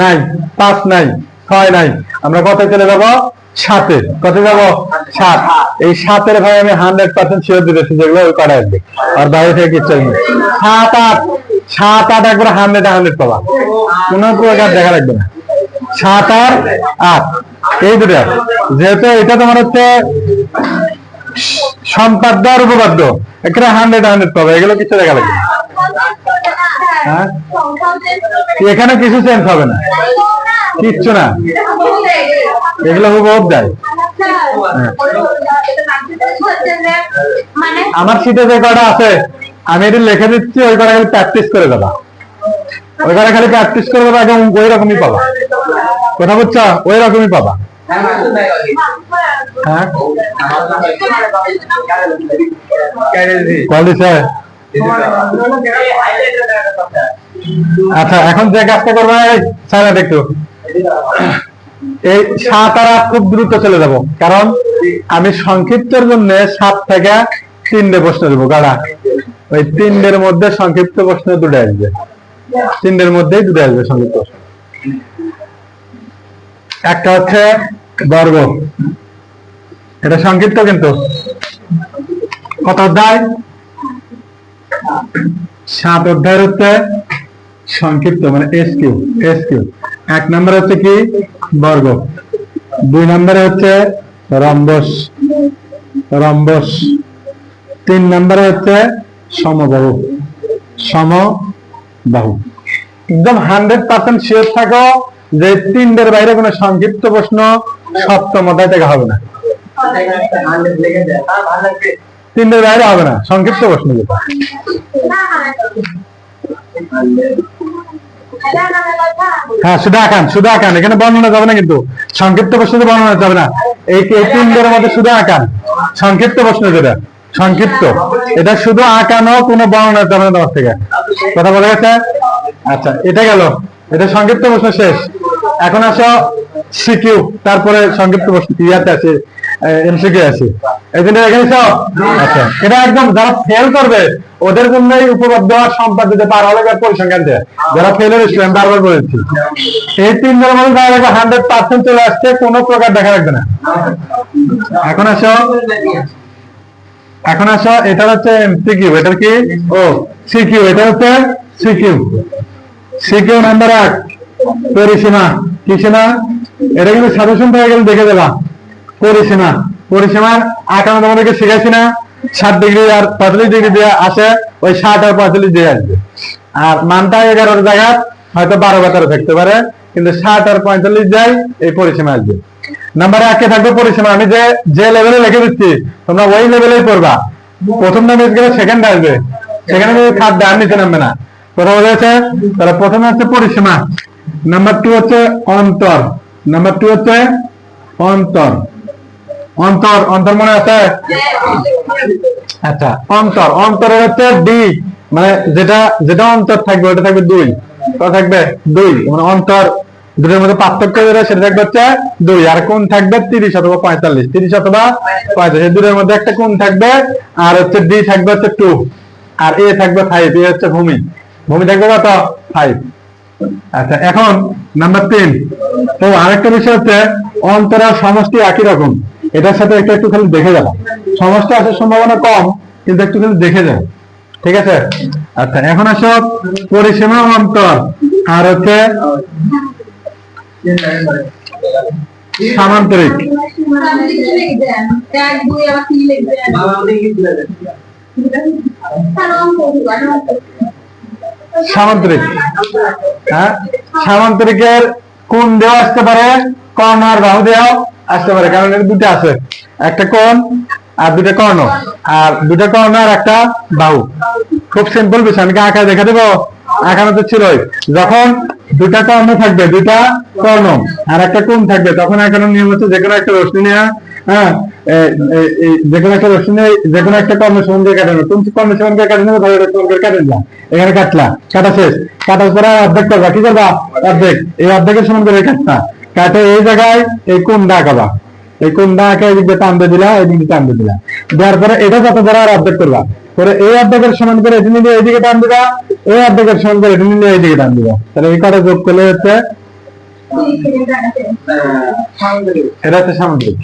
নাই, 5 নাই, 6 নাই, আমরা কত চলে যাবো? 7 এ। কত যাবো? 7। এই 7 এর ভাই আমি 100% শিওর দিতেছি যেগুলো ওই কটা আসবে, আর বাইরে থেকে কিচ্ছু আসবে। 7 8, 7 8 একবার 100 পাবা, কোন প্রকার দেখা লাগবে না। 7 আর 8 এই দুটা, যেহেতু এটা তোমার হচ্ছে সম্পাদ্য আর উপপাদ্য, একটা 100 পাবে, এগুলো কিছু দেখা লাগবে না। হ্যাঁ, এখানে কিছু চেঞ্জ হবে না, কিচ্ছু না, এগুলো হুবহু দেয়। আমার শীটে যে কটা আছে আমি এটা লিখে দিচ্ছি, ওই কটা খালি প্র্যাকটিস করে দেবা, ওই কটা খালি প্র্যাকটিস করে দেবা, একদম ওই রকমই পাবা। কথা বুঝছো? ওই রকমই পাবা। হ্যাঁ, আচ্ছা, এখন যে কাজটা করবে একটু, এই 7 আর 8 খুব দ্রুত চলে যাব, কারণ আমি সংক্ষিপ্তের জন্য 7 থেকে 3টে প্রশ্ন দেবো গাড়া। ওই 3টের মধ্যে সংক্ষিপ্ত প্রশ্ন 2টা আসবে, 3টের মধ্যেই 2টা আসবে সংক্ষিপ্ত প্রশ্ন। একটা হচ্ছে বর্গ, এটা সংক্ষিপ্ত, কিন্তু কত অধ্যায়? 7 অধ্যায়ের হচ্ছে সংক্ষিপ্ত, মানে এসকিউ। 1 নম্বরে হচ্ছে কি? বর্গ। 2 নম্বরে হচ্ছে রম্বস। 3 নম্বরে হচ্ছে সমবাহু। একদম 100% শিওর থাকো যে 3টের বাইরে কোনো সংক্ষিপ্ত প্রশ্ন সপ্তম অধ্যায় থেকে হবে না, 3টের বাইরে হবে না সংক্ষিপ্ত প্রশ্ন। হ্যাঁ, শুধু আকান, এখানে বর্ণনা যাবে না, কিন্তু সংক্ষিপ্ত প্রশ্ন বর্ণনা যাবে না। এই 3টের মধ্যে শুধু আকান, সংক্ষিপ্ত প্রশ্ন যেটা সংক্ষিপ্ত, এটা শুধু আকানো, কোনো বর্ণনা যাবে না তোমার থেকে। কথা বলা গেছে? আচ্ছা, এটা গেল, এটা সংক্ষিপ্ত প্রশ্ন শেষ। এখন আসো সিকিউ, তারপরে সংক্ষিপ্ত প্রশ্ন ইয়াতে আছে, এমসিকিউ আছে। এই জন্য এখানে সব আচ্ছা, এটা একদম যারা ফেল করবে ওদের জন্যই উপপাদ্য আর সম্পাদ্য দিতে পার হলে পরিসংখ্যান দেয়। যারা ফেলের স্টুডেন্ট, বারবার বলেছি, এই 3টের মধ্যে 100% চলে আসছে, কোনো প্রকার দেখা রাখবে না। এখন আসো এটা হচ্ছে এমসিকিউ, এটা কি? ও সিকিউ, এটা হচ্ছে সিকিউ নাম্বার 8, পরিসীমা। কি সীমা? এটা কিন্তু সাজেশন থেকে গেলে দেখে দেবা। পরিসীমার আকার তোমাদেরকে শিখাইছি না, 60 ডিগ্রি আর 45 ডিগ্রি দিয়ে আসে, ওই 60 আর 45 দিয়ে আসবে। আর মানটা 11 জায়গা হয়তো 12 বা 13 থাকতে পারে, কিন্তু 60 আর 45 যায়, এই পরিসীমা আসবে। নাম্বার 1 থাকবে পরিসীমা। আমি যে লেভেলে লিখে দিচ্ছি তোমরা ওই লেভেলেই পড়বা। প্রথম নামে গেলে সেকেন্ড আসবে, সেখানে খাদ্য আর নিচে নামবে না। কথা বলা হয়েছে? তাহলে প্রথমে হচ্ছে পরিসীমা, নাম্বার 2 হচ্ছে অন্তর, অন্তর মনে আছে? আচ্ছা, অন্তরের হচ্ছে ডি, মানে যেটা অন্তর থাকবে ওটা থাকবে 2। কত থাকবে? 2। মানে অন্তর দুটোর মধ্যে পার্থক্য যেটা, সেটা থাকবে হচ্ছে 2। আর কোণ থাকবে 30 অথবা 45, 30 অথবা 45, এই দুটোর মধ্যে একটা কোণ থাকবে। আর হচ্ছে ডি থাকবে হচ্ছে 2, আর এ থাকবে 5, এ হচ্ছে ভূমি থাকবে কত? 5। আচ্ছা, এখন নাম্বার 3। তো আরেকটা বিষয় হচ্ছে অন্তর আর সমষ্টি একই রকম, এটার সাথে একটু খালি দেখে যাবো। সমষ্টি আসার সম্ভাবনা কম, কিন্তু একটু খালি দেখে যাবো, ঠিক আছে? আচ্ছা, এখন আসো পরিসীমা, অন্তর আর হচ্ছে সামান্তরিক। হ্যাঁ, সামান্তরিকের কোণ দেওয়া আসতে পারে, কর্ণ আর বাহু দেওয়া আসতে পারে, কারণ এর দুটো আছে, একটা কোণ আর দুটো কর্ণ, আর দুটো কর্ণ আর একটা বাহু। খুব সিম্পল বিষয়, আমি কি আঁকা দেখা দেবো? আঁকানো তো ছিলই। যখন দুটা কর্ণ থাকবে, দুটা কর্ণ আর একটা কোণ থাকবে, তখন আঁকানোর নিয়ম হচ্ছে যেকোনো একটা রশ্মি নেওয়া। হ্যাঁ, যেকোনো একটা রশ্মি, যেকোনো একটা কর্ণ সমান দিয়ে কাটানো। তুমি কর্ণ সমান দিয়ে কাটে নেবে, কাটে দিলাম, এখানে কাটা শেষ। কাটার পরে অর্ধেক করবা, কি করবা? অর্ধেক, এই অর্ধেকের সমান করে কাটে এই জায়গায় এই কোণটা আঁকাবা, এই কোণটা আঁকে এদিকে টানতে দিলা, এদিকে টানতে দিলা, দেওয়ার পরে এটা যত বড় আর অর্ধেক করবা, করে এই অর্ধেকের সমান করে এটি নিলে এইদিকে টান দিবা, এই অর্ধেকের সমান করে এটি নিলে এইদিকে টান দিবা। তাহলে এই কটা যোগ করলে হচ্ছে এটা হচ্ছে সামুদ্রিক।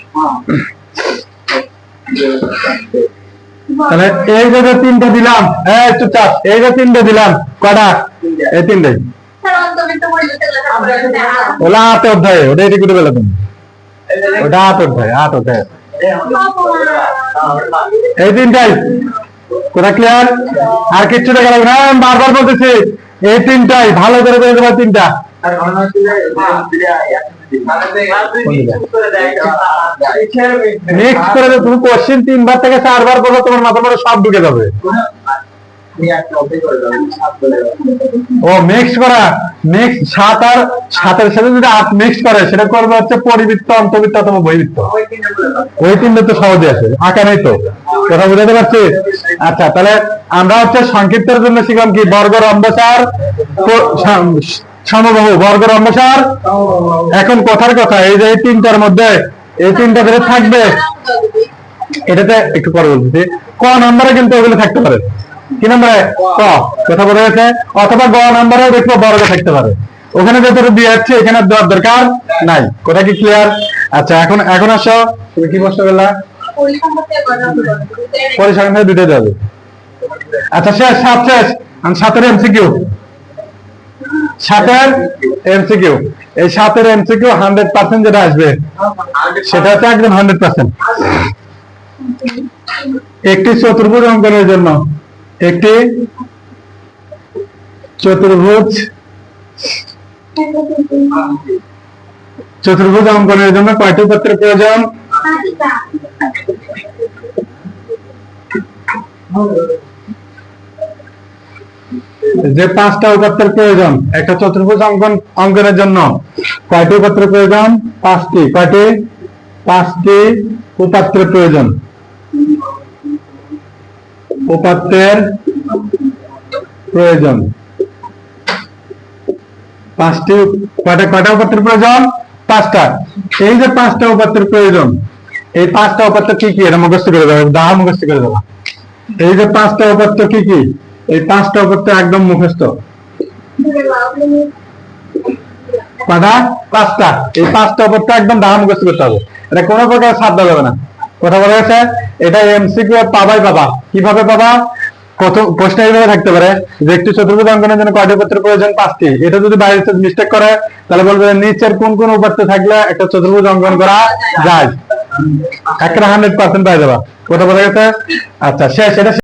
তাহলে এই যে তিনটা দিলাম, চুপচাপ, এই যে তিনটে দিলাম, কটা? এই তিনটাই ওলা 8 অধ্যায়ে, ওটা এটি করে বেলা তুমি, ওটা 8 অধ্যায়, 8 অধ্যায় এই তিনটাই। কোথা ক্লিয়ার? আর কিচ্ছু দেখা লাগবে না, আমি বারবার বলতেছি এই তিনটাই ভালো করে বের করবা। তিনটা মিক্স করে তুমি কোশ্চেন 3 বার থেকে 4 বার করলে তোমার মাথার মধ্যে সব ঢুকে যাবে। ও মিক্স করা, মিক্স 7 আর 7-এর সাথে যদি 8 মিক্স করে সেটা করবে হচ্ছে পরিবৃত্ত, অন্তর্বৃত্ত অথবা বহির্বৃত্ত। ওই তিনটা তো সহজে আছে, আঁকা নেই তো, কথা বুঝাতে পারছি? আচ্ছা, তাহলে আমরা হচ্ছে সংক্ষিপ্তের জন্য শিখলাম কি? বর্গ, রম্বসার, সমবাহু, বর্গ, রম্বসার। এখন কথার কথা, এই যে এই তিনটার মধ্যে এই তিনটা ধরে থাকবে, এটাতে একটু পরে বলছি, ক নম্বরে কিন্তু ওগুলো থাকতে পারে। কি নম্বরে? ক, কথা বলা গেছে। অথবা গ নম্বরেও দেখবো বর্গ থাকতে পারে। ওখানে যতটা দিয়ে যাচ্ছে এখানে দেওয়ার দরকার নাই। কথা কি ক্লিয়ার? আচ্ছা, এখন আসো, তুমি কি প্রশ্ন করলা? পরিসংখ্যান দুটো যাবে। আচ্ছা, শেষ, 7 শেষ। 7-এর এমসিকিউ, 7-এর এমসিকিউ, এই 7-এর এমসিকিউ 100% যেটা আসবে সেটা হচ্ছে একদম 100%। একটি চতুর্ভুজ অঙ্কনের জন্য, একটি চতুর্ভুজ অঙ্কনের জন্য কয়টি উপাত্তের প্রয়োজন? যে 5টা উপাত্তের প্রয়োজন একটা চতুর্ভুজ অঙ্কনের জন্য, কয়টি উপাত্তের প্রয়োজন? 5টি। কয়টি? 5টি উপাত্তের প্রয়োজন। উপাত্তের প্রয়োজন 5টি। কয়টা উপাত্তের প্রয়োজন? 5টা। এই যে 5টা উপাত্তের প্রয়োজন, এই 5টা উপাত্ত কি কি? এটা মুখস্থ করে দেবো, দাহা মুখস্থ করে দেবো। এই যে 5টা উপাত্ত কি কি? এই 5টা উপাত্ত একদম মুখস্থ। কয়টা? 5টা। এই 5টা উপাত্ত একদম দাহা মুখস্থ করতে হবে, এটা কোনো প্রকার ছাড় দেওয়া যাবে না। কথা বলা গেছে? এটা এমসিকিউ পাবাই পাবা। কিভাবে পাবা? প্রশ্ন এইভাবে থাকতে পারে যে একটি চতুর্ভুজ অঙ্কনের জন্য কয়টি উপাত্তের প্রয়োজন? 5টি। এটা যদি বাইরে মিস্টেক করে তাহলে বলবে নিচের কোন কোন উপাত্ত থাকলে একটা চতুর্ভুজ অঙ্কন করা যায়। একটা 100% পাই যাবা। কথা বলা গেছে? আচ্ছা, শেষ। এটা